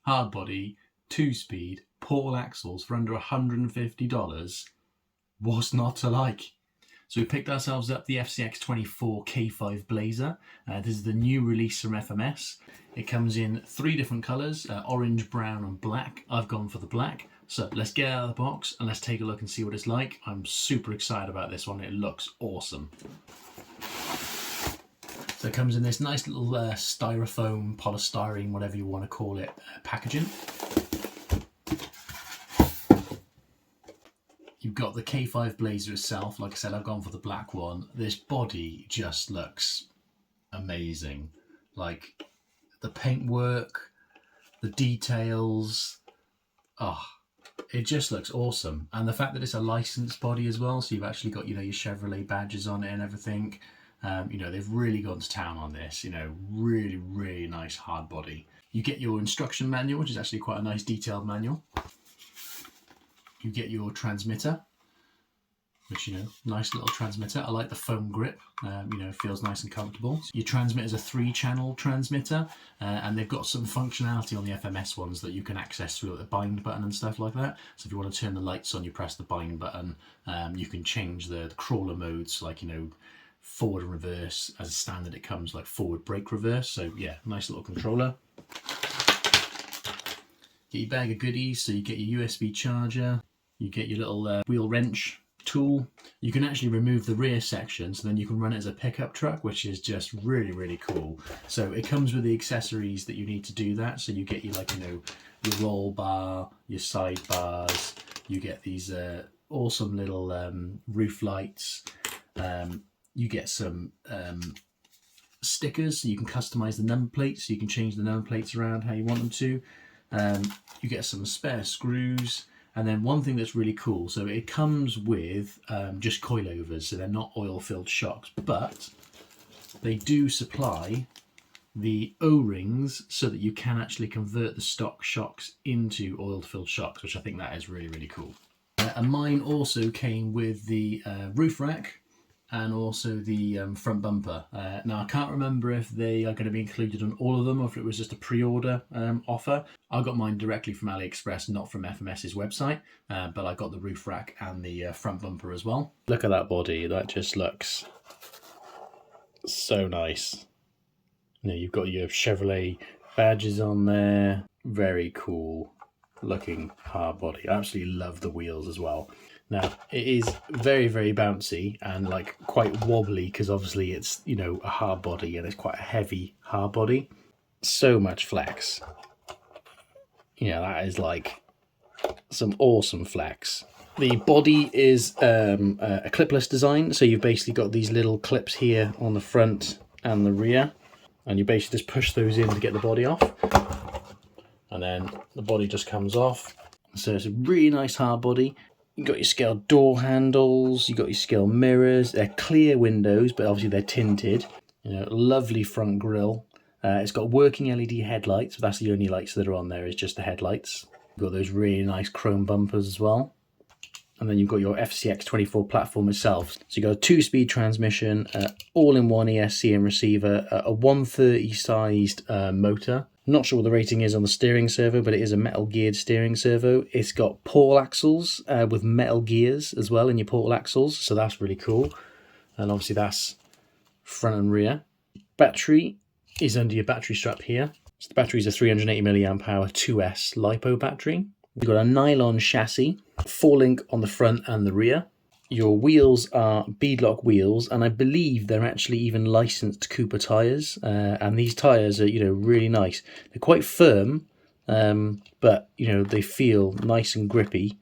hard body, 2-speed, portal axles for under $150. What's not to like? So we picked ourselves up the FCX24 K5 Blazer. This is the new release from FMS. It comes in 3 different colours, orange, brown and black. I've gone for the black. So let's get out of the box and let's take a look and see what it's like. I'm super excited about this one. It looks awesome. So it comes in this nice little styrofoam, polystyrene, whatever you want to call it, packaging. You've got the K5 Blazer itself. Like I said, I've gone for the black one. This body just looks amazing. Like the paintwork, the details, it just looks awesome. And the fact that it's a licensed body as well, so you've actually got, you know, your Chevrolet badges on it and everything. You know, they've really gone to town on this, you know, really, really nice hard body. You get your instruction manual, which is actually quite a nice detailed manual. You get your transmitter, which, you know, nice little transmitter. I like the foam grip, you know, feels nice and comfortable. Your transmitter is a 3-channel transmitter, and they've got some functionality on the FMS ones that you can access through the bind button and stuff like that. So if you want to turn the lights on, you press the bind button. You can change the crawler modes, like, you know, forward and reverse. As a standard, it comes like forward, brake, reverse. So yeah, nice little controller. Get your bag of goodies. So you get your USB charger. You get your little wheel wrench tool. You can actually remove the rear section, so then you can run it as a pickup truck, which is just really, really cool. So it comes with the accessories that you need to do that. So you get your, like, you know, your roll bar, your side bars. You get these awesome little roof lights. You get some stickers, so you can customize the number plates. So you can change the number plates around how you want them to. You get some spare screws. And then one thing that's really cool, so it comes with just coilovers, so they're not oil-filled shocks, but they do supply the O-rings so that you can actually convert the stock shocks into oil-filled shocks, which I think that is really, really cool. And mine also came with the roof rack and also the front bumper. Now I can't remember if they are going to be included on all of them or if it was just a pre-order offer. I got mine directly from AliExpress, not from FMS's website, but I got the roof rack and the front bumper as well. Look at that body, that just looks so nice. You know, you've got your Chevrolet badges on there, very cool looking hard body. I absolutely love the wheels as well. Now, it is very, very bouncy and like quite wobbly because obviously it's, you know, a hard body and it's quite a heavy hard body. So much flex. You know, that is like some awesome flex. The body is a clipless design. So you've basically got these little clips here on the front and the rear. And you basically just push those in to get the body off. And then the body just comes off. So it's a really nice hard body. You've got your scale door handles, you've got your scale mirrors. They're clear windows, but obviously they're tinted. You know, lovely front grille. It's got working LED headlights, but that's the only lights that are on there, is just the headlights. You've got those really nice chrome bumpers as well. And then you've got your FCX24 platform itself. So you've got a 2-speed transmission, all-in-one ESC and receiver, a 130 sized motor. Not sure what the rating is on the steering servo, but it is a metal geared steering servo. It's got portal axles with metal gears as well in your portal axles, so that's really cool. And obviously that's front and rear. Battery is under your battery strap here. So the battery is a 380 mAh 2S Lipo battery. You've got a nylon chassis, 4-link on the front and the rear. Your wheels are beadlock wheels, and I believe they're actually even licensed Cooper tyres. And these tyres are, you know, really nice. They're quite firm, but, you know, they feel nice and grippy.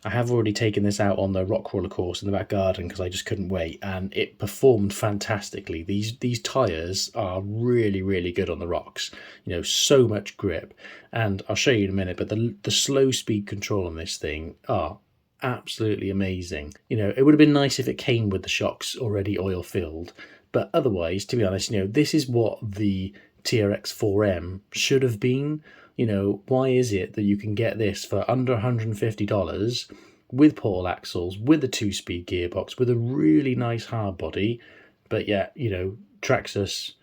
I have already taken this out on the rock crawler course in the back garden because I just couldn't wait, and it performed fantastically. These tyres are really, really good on the rocks. You know, so much grip. And I'll show you in a minute, but the slow speed control on this thing are absolutely amazing. You know, it would have been nice if it came with the shocks already oil filled, but otherwise, to be honest, you know, this is what the TRX4M should have been. You know, why is it that you can get this for under $150 with portal axles, with a 2-speed gearbox, with a really nice hard body, but yet, you know, Traxxas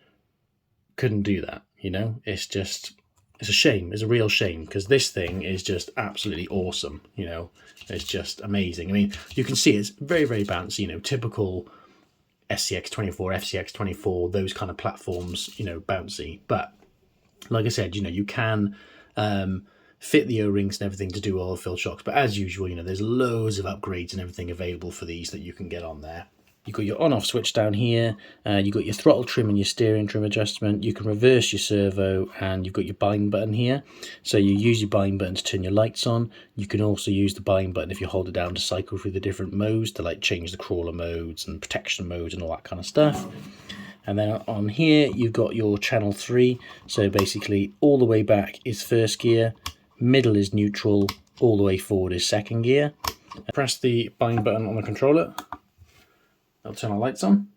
couldn't do that, you know? It's just It's a shame. It's a real shame, because this thing is just absolutely awesome. You know, it's just amazing. I mean, you can see it's very, very bouncy. You know, typical SCX24, FCX24, those kind of platforms. You know, bouncy. But like I said, you know, you can fit the O-rings and everything to do oil fill shocks. But as usual, you know, there's loads of upgrades and everything available for these that you can get on there. You've got your on-off switch down here, you've got your throttle trim and your steering trim adjustment, you can reverse your servo, and you've got your bind button here. So you use your bind button to turn your lights on. You can also use the bind button if you hold it down to cycle through the different modes, to like change the crawler modes and protection modes and all that kind of stuff. And then on here, you've got your channel 3. So basically all the way back is first gear, middle is neutral, all the way forward is second gear. Press the bind button on the controller. I'll turn our lights on.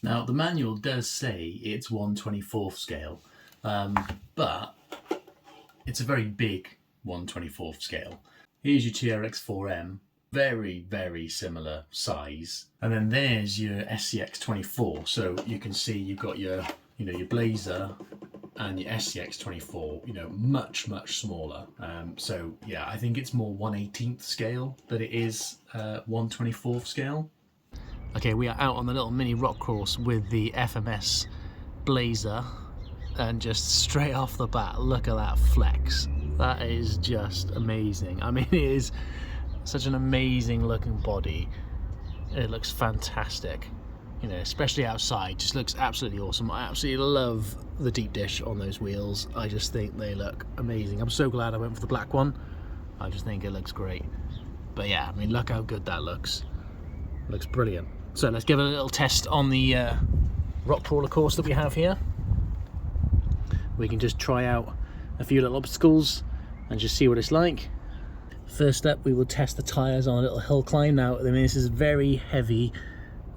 Now the manual does say it's 1/24th scale, but it's a very big 1/24th scale. Here's your TRX4M, very, very similar size. And then there's your SCX24. So you can see you've got your, you know, your Blazer and your SCX24, you know, much, much smaller. So yeah, I think it's more 1/18th scale than it is 1/24th scale. Okay, we are out on the little mini rock course with the FMS Blazer, and just straight off the bat, look at that flex. That is just amazing. I mean, it is such an amazing looking body. It looks fantastic, you know, especially outside. Just looks absolutely awesome. I absolutely love the deep dish on those wheels. I just think they look amazing. I'm so glad I went for the black one. I just think it looks great. But yeah, I mean, look how good that looks. It looks brilliant. So let's give it a little test on the rock crawler course that we have here. We can just try out a few little obstacles and just see what it's like. First up, we will test the tyres on a little hill climb. Now, I mean, this is very heavy,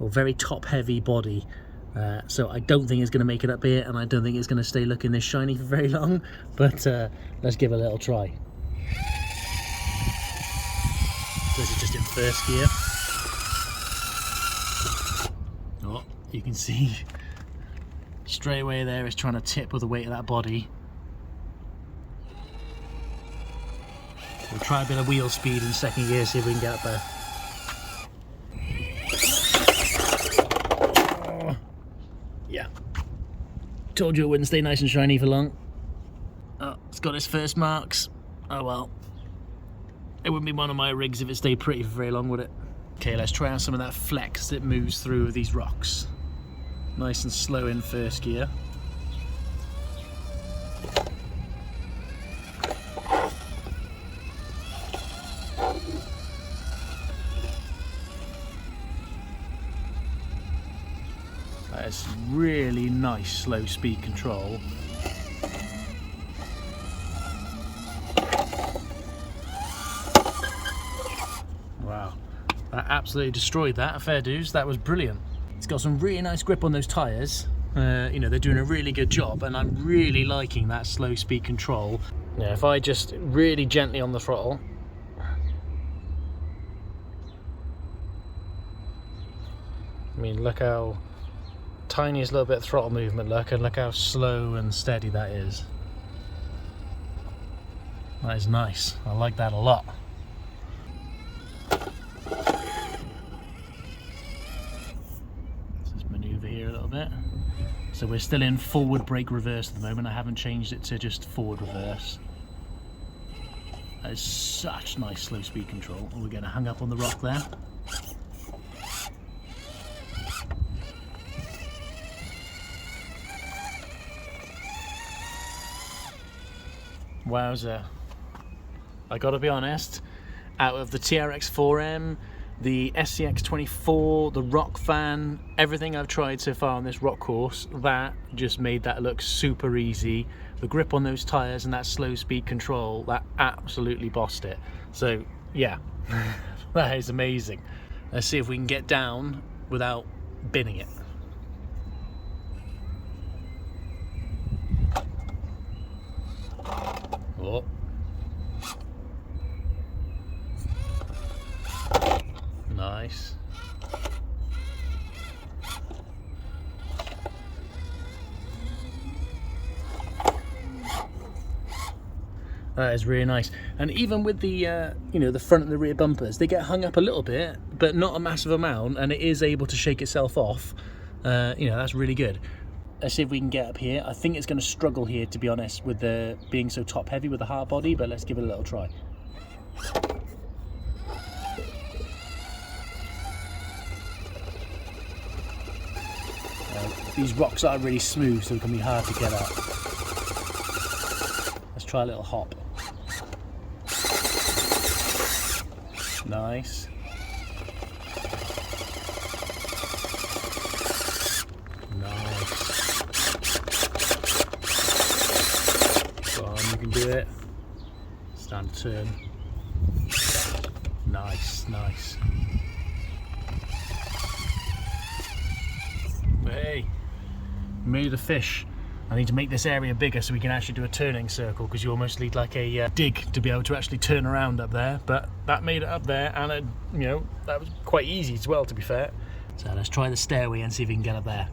or very top heavy body, so I don't think it's going to make it up here, and I don't think it's going to stay looking this shiny for very long, but let's give it a little try. So this is just in first gear. Oh, you can see straight away there it's trying to tip with the weight of that body. We'll try a bit of wheel speed in second gear, see if we can get up there. Oh, yeah. Told you it wouldn't stay nice and shiny for long. Oh, it's got its first marks. Oh well. It wouldn't be one of my rigs if it stayed pretty for very long, would it? Okay, let's try out some of that flex that moves through these rocks. Nice and slow in first gear. That is really nice slow speed control. Wow, that absolutely destroyed that. Fair dues, that was brilliant. It's got some really nice grip on those tyres. You know, they're doing a really good job, and I'm really liking that slow speed control. Now, if I just really gently on the throttle, I mean, look how tiniest little bit of throttle movement, look, and look how slow and steady that is. That is nice. I like that a lot. So we're still in forward brake reverse at the moment. I haven't changed it to just forward reverse. That is such nice slow speed control. And we're getting hung up on the rock there. Wowza. I gotta be honest, out of the TRX4M, the SCX24, the rock fan, everything I've tried so far on this rock course, that just made that look super easy. The grip on those tyres and that slow speed control, that absolutely bossed it. So yeah, that is amazing. Let's see if we can get down without binning it. Oh. Nice. That is really nice. And even with the you know, the front and the rear bumpers, they get hung up a little bit, but not a massive amount, and it is able to shake itself off. You know, that's really good. Let's see if we can get up here. I think it's going to struggle here, to be honest, with the being so top heavy with the hard body, but let's give it a little try. These rocks are really smooth, so it can be hard to get up. Let's try a little hop. Nice. Nice. Go on, you can do it. Stand turn. Nice, nice. Hey, made a fish. I need to make this area bigger so we can actually do a turning circle, because you almost need like a dig to be able to actually turn around up there. But that made it up there, and it, you know, that was quite easy as well, to be fair. So let's try the stairway and see if we can get up there.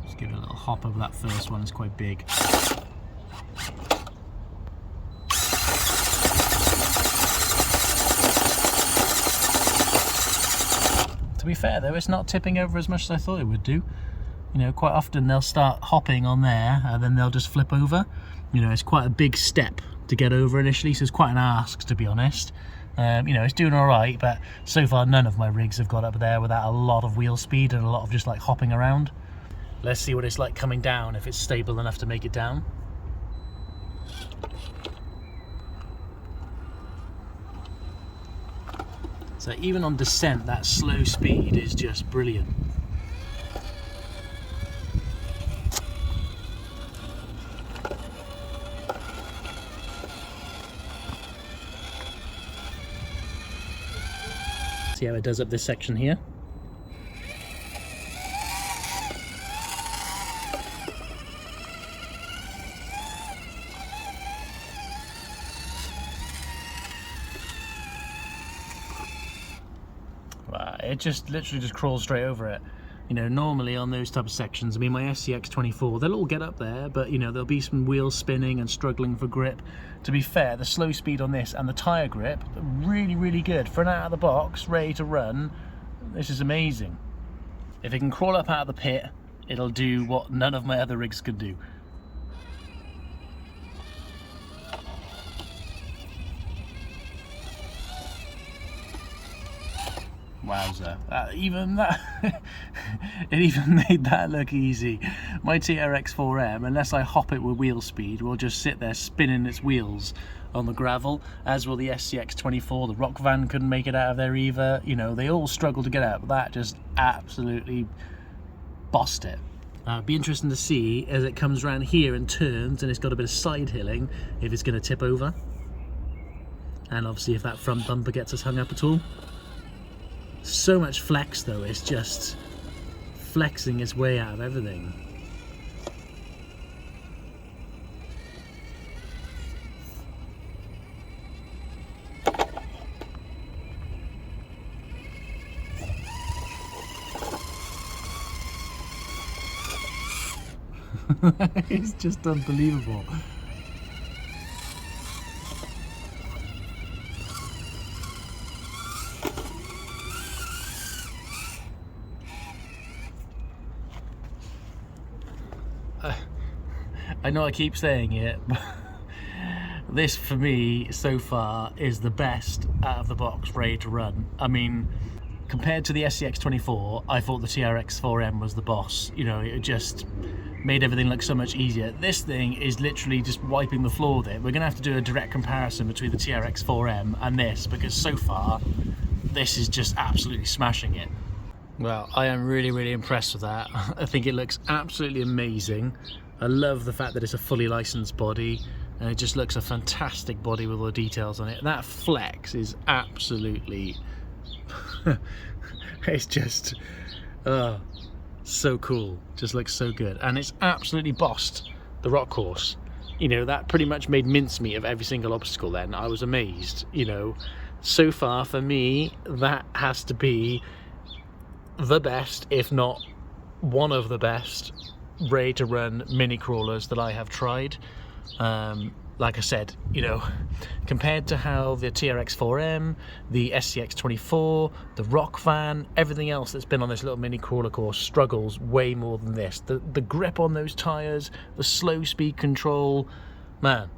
Just give it a little hop over that first one, it's quite big. To be fair though, it's not tipping over as much as I thought it would do. You know, quite often they'll start hopping on there and then they'll just flip over. You know, it's quite a big step to get over initially, so it's quite an ask, to be honest. You know, it's doing all right, but so far none of my rigs have got up there without a lot of wheel speed and a lot of just like hopping around. Let's see what it's like coming down, if it's stable enough to make it down. So even on descent, that slow speed is just brilliant. See how it does up this section here? It just literally just crawls straight over it. You know, normally on those type of sections, I mean, my FCX24, they'll all get up there, but you know, there'll be some wheels spinning and struggling for grip. To be fair, the slow speed on this and the tyre grip, really, really good. For an out of the box, ready to run, this is amazing. If it can crawl up out of the pit, it'll do what none of my other rigs could do. Wowzer, even that, it even made that look easy. My TRX4M, unless I hop it with wheel speed, will just sit there spinning its wheels on the gravel, as will the SCX24. The rock van couldn't make it out of there either. You know, they all struggle to get out, but that just absolutely bossed it. It'd be interesting to see as it comes around here and turns and it's got a bit of side hilling, if it's going to tip over. And obviously if that front bumper gets us hung up at all. So much flex though, it's just flexing its way out of everything. It's just unbelievable. I know I keep saying it, but this for me so far is the best out of the box ready to run. I mean, compared to the SCX24, I thought the TRX4M was the boss. You know, it just made everything look so much easier. This thing is literally just wiping the floor with it. We're gonna have to do a direct comparison between the TRX4M and this, because so far this is just absolutely smashing it. Well, I am really, really impressed with that. I think it looks absolutely amazing. I love the fact that it's a fully licensed body, and it just looks a fantastic body with all the details on it. That flex is absolutely it's just so cool, just looks so good, and it's absolutely bossed the rock course. you know, that pretty much made mincemeat of every single obstacle then. I was amazed, you know. So far, for me, that has to be the best, if not one of the best, ready to run mini crawlers that I have tried. Like I said, you know, compared to how the TRX4M, the FCX24, the Rock Van, everything else that's been on this little mini crawler course struggles way more than this. The grip on those tyres, the slow speed control, man,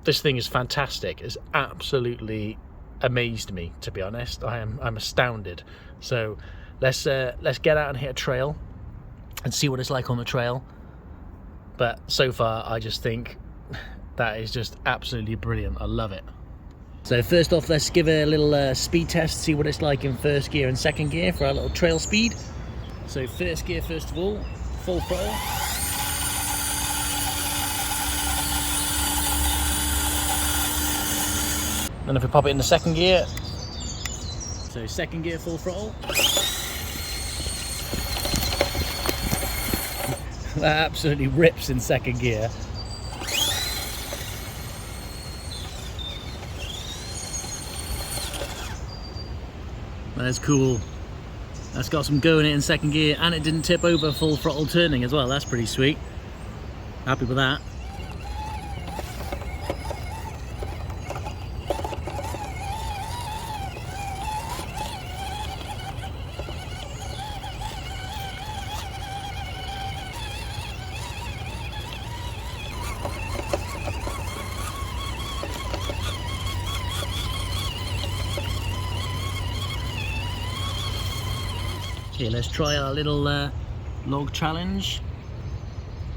this thing is fantastic. It's absolutely amazed me, to be honest. I'm astounded. So let's get out and hit a trail and see what it's like on the trail. But so far, I just think that is just absolutely brilliant. I love it. So first off, let's give a little speed test, see what it's like in first gear and second gear for our little trail speed. So first gear, first of all, full throttle. And if we pop it in the second gear, so second gear, full throttle. That absolutely rips in second gear. That's cool. That's got some go in it in second gear, and it didn't tip over full throttle turning as well. That's pretty sweet. Happy with that. Okay, let's try our little log challenge.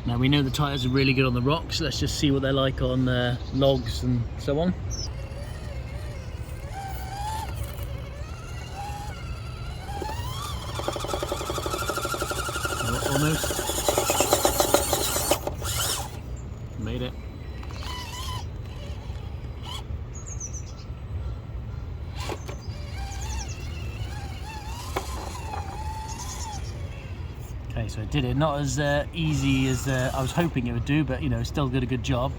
Now we know the tyres are really good on the rocks. Let's just see what they're like on logs and so on. Almost. Made it. Okay, so it did it. Not as easy as I was hoping it would do, but you know, still did a good job.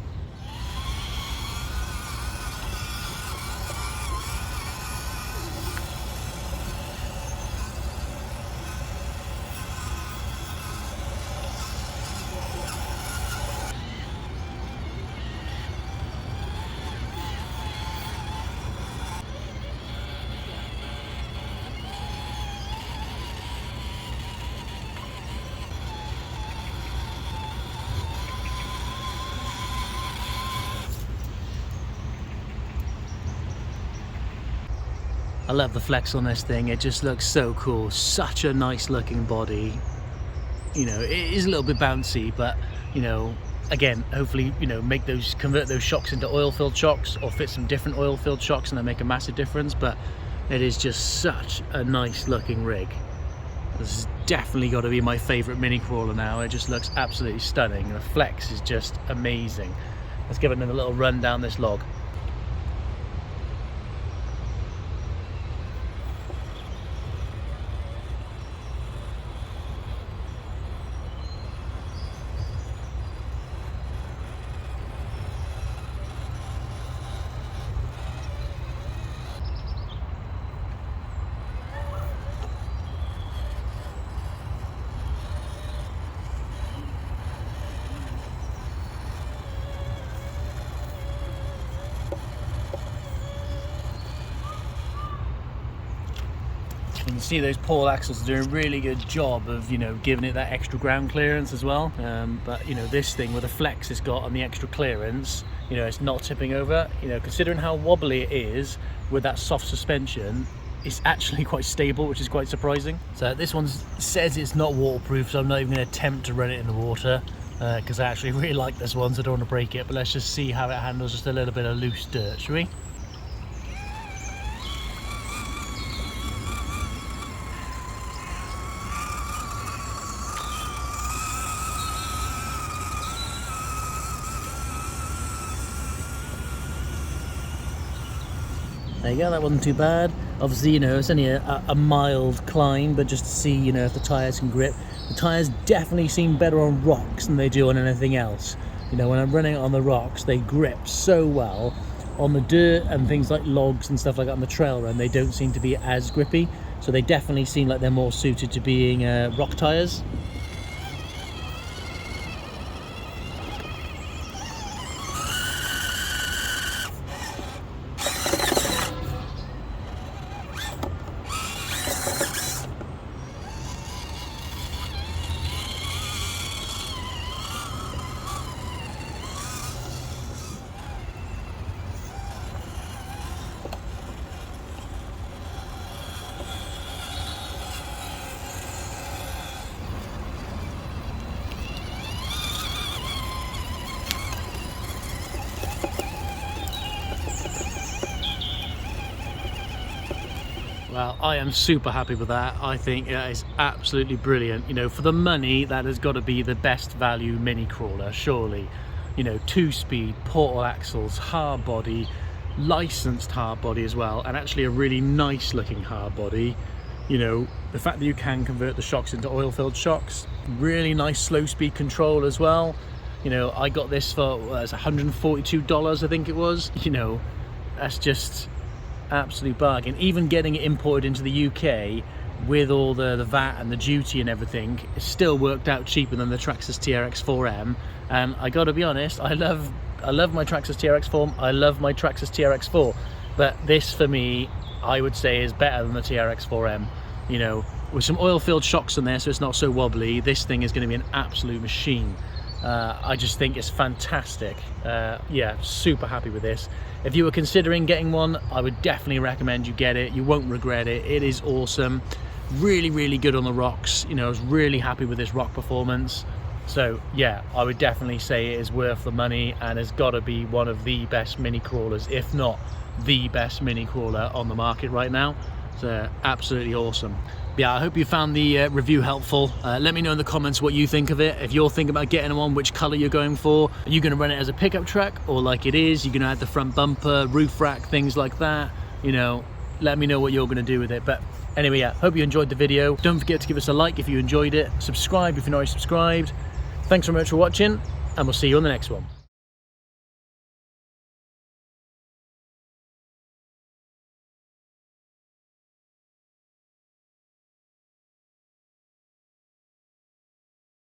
I love the flex on this thing. It just looks so cool. Such a nice looking body. You know, it is a little bit bouncy, but you know, again, hopefully, you know, convert those shocks into oil-filled shocks, or fit some different oil-filled shocks, and they make a massive difference. But it is just such a nice looking rig. This has definitely got to be my favorite mini crawler now. It just looks absolutely stunning. The flex is just amazing. Let's give it another little run down this log. You can see those pole axles do a really good job of, you know, giving it that extra ground clearance as well. But you know, this thing with the flex it's got and the extra clearance, you know, it's not tipping over. You know, considering how wobbly it is with that soft suspension, it's actually quite stable, which is quite surprising. So this one says it's not waterproof, so I'm not even going to attempt to run it in the water because I actually really like this one, so I don't want to break it. But let's just see how it handles just a little bit of loose dirt, shall we? There you go, that wasn't too bad. Obviously, you know, it's only a mild climb, but just to see, you know, if the tyres can grip. The tyres definitely seem better on rocks than they do on anything else. You know, when I'm running on the rocks, they grip so well. On the dirt and things like logs and stuff like that on the trail run, they don't seem to be as grippy. So they definitely seem like they're more suited to being rock tyres. Well, I am super happy with that. I think that is absolutely brilliant. You know, for the money, that has got to be the best value mini crawler, surely. You know, 2-speed, portal axles, hard body, licensed hard body as well, and actually a really nice looking hard body. You know, the fact that you can convert the shocks into oil-filled shocks, really nice slow speed control as well. You know, I got this for $142, I think it was. You know, that's just absolute bargain. Even getting it imported into the UK with all the VAT and the duty and everything, it still worked out cheaper than the Traxxas TRX4M. And I gotta be honest, I love my Traxxas TRX4M, I love my Traxxas TRX4, but this for me, I would say, is better than the TRX4M. You know, with some oil-filled shocks in there so it's not so wobbly, this thing is going to be an absolute machine. I just think it's fantastic. Yeah, super happy with this. If you were considering getting one, I would definitely recommend you get it. You won't regret it. It is awesome. Really, really good on the rocks. You know, I was really happy with this rock performance. So yeah, I would definitely say it is worth the money and has got to be one of the best mini crawlers, if not the best mini crawler on the market right now. So absolutely awesome. Yeah, I hope you found the review helpful. Let me know in the comments what you think of it. If you're thinking about getting one, which color you're going for. Are you going to run it as a pickup truck, or like it is, you're going to add the front bumper, roof rack, things like that? You know, let me know what you're going to do with it. But anyway, yeah, hope you enjoyed the video. Don't forget to give us a like if you enjoyed it. Subscribe if you're not already subscribed. Thanks so much for watching, and we'll see you on the next one.